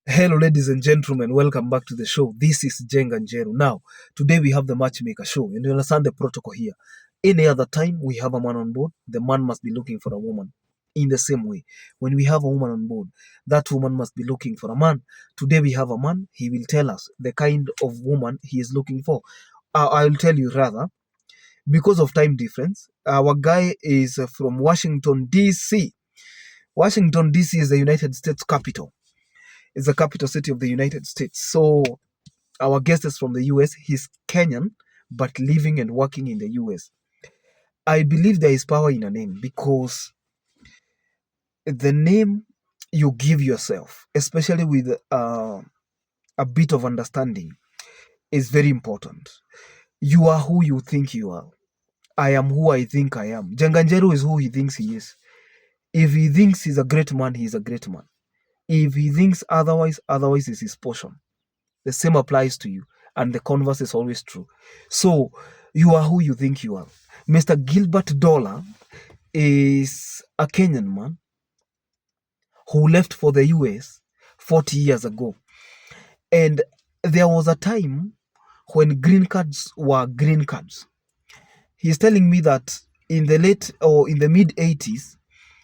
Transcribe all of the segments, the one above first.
Hello, ladies and gentlemen. Welcome back to the show. This is Jeng and Jeru. Now, today we have the Matchmaker show, and you understand the protocol here. Any other time we have a man on board, the man must be looking for a woman. In the same way, when we have a woman on board, that woman must be looking for a man. Today we have a man. He will tell us the kind of woman he is looking for. I'll tell you rather, because of time difference. Our guy is from Washington D.C. Washington D.C. is the United States capital. It's the capital city of the United States. So our guest is from the US. He's Kenyan, but living and working in the US. I believe there is power in a name because the name you give yourself, especially with a bit of understanding, is very important. You are who you think you are. I am who I think I am. Janganjeru is who he thinks he is. If he thinks he's a great man, he's a great man. If he thinks otherwise is his portion. The same applies to you, and the converse is always true. So you are who you think you are. Mr. Gilbert Dollar is a Kenyan man who left for the US 40 years ago. And there was a time when green cards were green cards. He's telling me that in the late or in the mid 80s,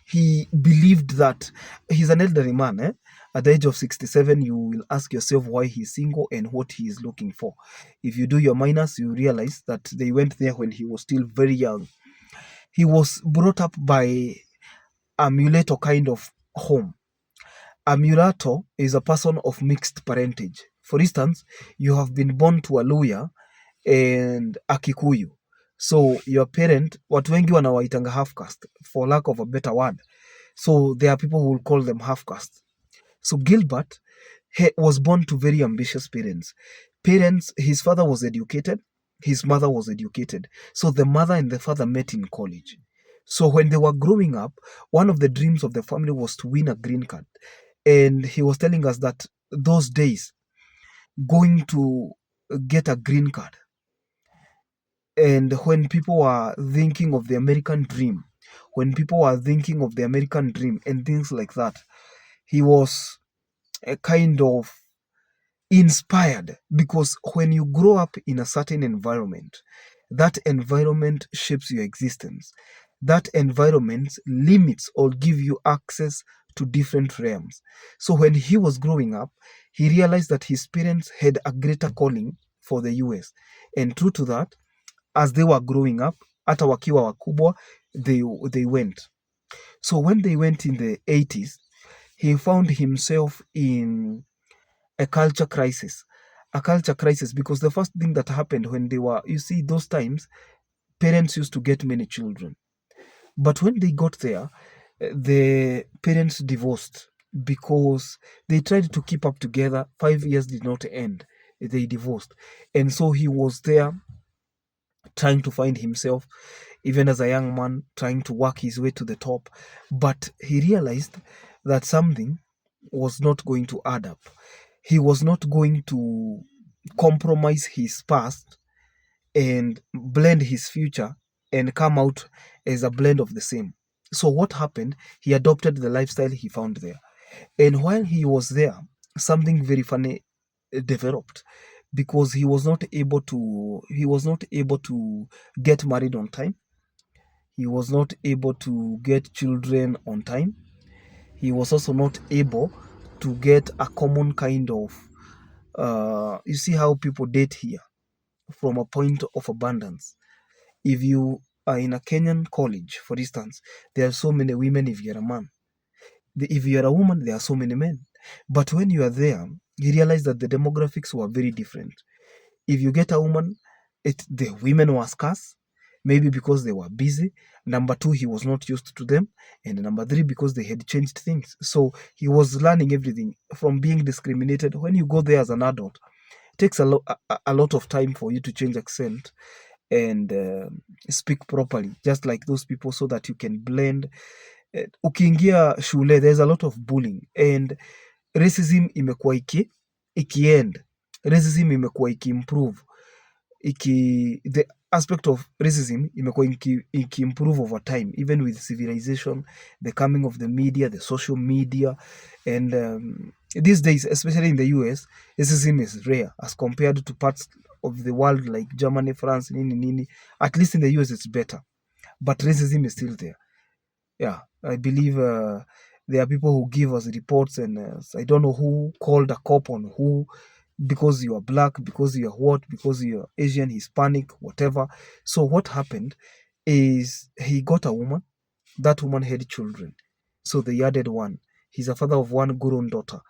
he believed that he's an elderly man. At the age of 67, you will ask yourself why he's single and what he is looking for. If you do your minus, you realize that they went there when he was still very young. He was brought up by a mulatto kind of home. A mulatto is a person of mixed parentage. For instance, you have been born to a Luya and a Kikuyu. So your parent, watu wengi wanawaitanga half caste for lack of a better word. So there are people who will call them half caste. So Gilbert was born to very ambitious parents. His father was educated, his mother was educated. So the mother and the father met in college. So when they were growing up, one of the dreams of the family was to win a green card. And he was telling us that those days, going to get a green card, and when people were thinking of the American dream, and things like that, he was a kind of inspired, because when you grow up in a certain environment, that environment shapes your existence. That environment limits or give you access to different realms. So when he was growing up, he realized that his parents had a greater calling for the US. And true to that, as they were growing up, hata wakiwa wakubwa, they went. So when they went in the 80s, he found himself in a culture crisis. Because the first thing that happened when they were, you see, those times, parents used to get many children. But when they got there, the parents divorced because they tried to keep up together. 5 years did not end. They divorced. And so he was there trying to find himself, even as a young man, trying to work his way to the top. But he realized that something was not going to add up. He was not going to compromise his past and blend his future and come out as a blend of the same. So what happened? He adopted the lifestyle he found there. And while he was there, something very funny developed, because he was not able to get married on time. He was not able to get children on time. He was also not able to get a common kind of you see how people date here from a point of abundance. If you are in a Kenyan college, for instance, there are so many women if you're a man. If you're a woman, there are so many men. But when you are there, you realize that the demographics were very different. If you get a woman, the women were scarce, maybe because they were busy. Number two, he was not used to them. And number three, because they had changed things. So he was learning everything from being discriminated. When you go there as an adult, it takes a lot of time for you to change accent and speak properly, just like those people, so that you can blend. Ukiingia shule, there's a lot of bullying, and racism imekuwa ikiend, racism imekuwa ikiimprove, the aspect of racism imekuwa ikiimprove over time, even with civilization, the coming of the media, the social media, and These days, especially in the US, racism is rare as compared to parts of the world like Germany, France, nini nini. At least in the US, it's better, but racism is still there. Yeah, I believe there are people who give us reports, and I don't know who called a cop on who, because you are black, because you are what, because you are Asian, Hispanic, whatever. So what happened is he got a woman. That woman had children, so they added one. He's a father of one grown daughter,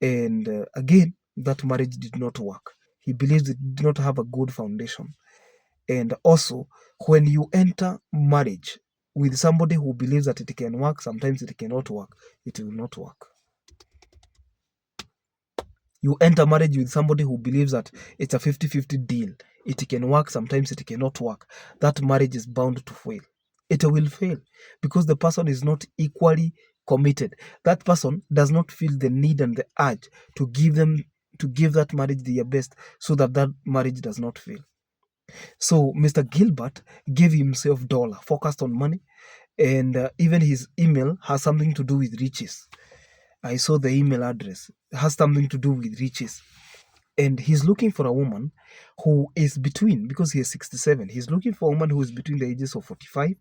and again, that marriage did not work. He believes it did not have a good foundation. And also, when you enter marriage with somebody who believes that it can work, sometimes it cannot work, it will not work. You enter marriage with somebody who believes that it's a 50-50 deal, it can work, sometimes it cannot work, that marriage is bound to fail. It will fail because the person is not equally committed. That person does not feel the need and the urge to give that marriage their best, so that that marriage does not fail. So Mr. Gilbert gave himself dollar, focused on money, and even his email has something to do with riches. I saw the email address, it has something to do with riches. And he's looking for a woman who is between, because he is 67, he's looking for a woman who is between the ages of 45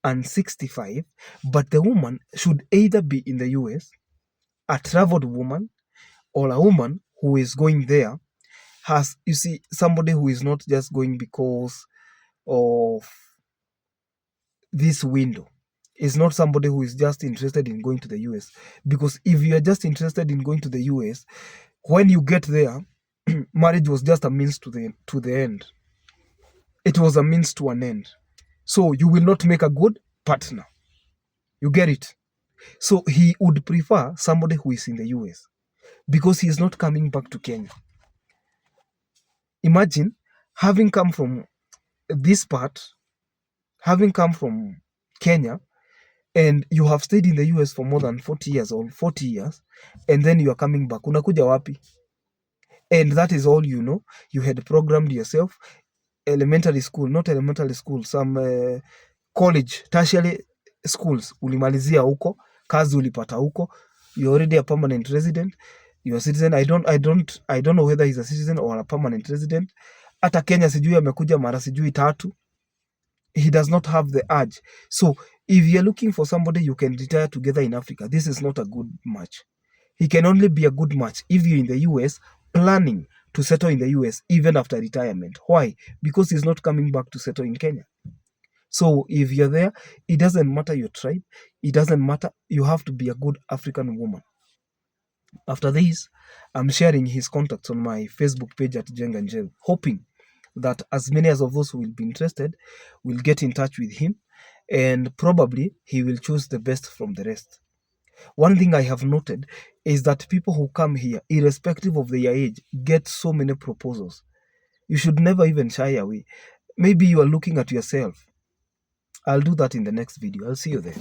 and 65, but the woman should either be in the US, a traveled woman, or a woman who is going there, has, you see, somebody who is not just going because of this window. Is not somebody who is just interested in going to the US. Because if you are just interested in going to the US, when you get there, marriage was just a means to the end. It was a means to an end. So you will not make a good partner. You get it? So he would prefer somebody who is in the US, because he is not coming back to Kenya. Imagine having come from this part, having come from Kenya, and you have stayed in the US for more than 40 years or 40 years, and then you are coming back. Unakuja wapi? And that is all you know. You had programmed yourself. Elementary school, not elementary school, some college, tertiary schools ulimalizia huko, kazi ulipata huko, you're already a permanent resident, you're a citizen. I don't know whether he's a citizen or a permanent resident. Hata Kenya sijui amekuja mara sijui tatu. He does not have the urge. So if you're looking for somebody you can retire together in Africa, this is not a good match. He can only be a good match if you're in the US planning to settle in the US even after retirement. Why? Because he's not coming back to settle in Kenya. So if you're there, it doesn't matter your tribe. It doesn't matter. You have to be a good African woman. After this, I'm sharing his contacts on my Facebook page at Jenga Njel, hoping that as many as of those who will be interested will get in touch with him, and probably he will choose the best from the rest. One thing I have noted is that people who come here, irrespective of their age, get so many proposals. You should never even shy away. Maybe you are looking at yourself. I'll do that in the next video. I'll see you there.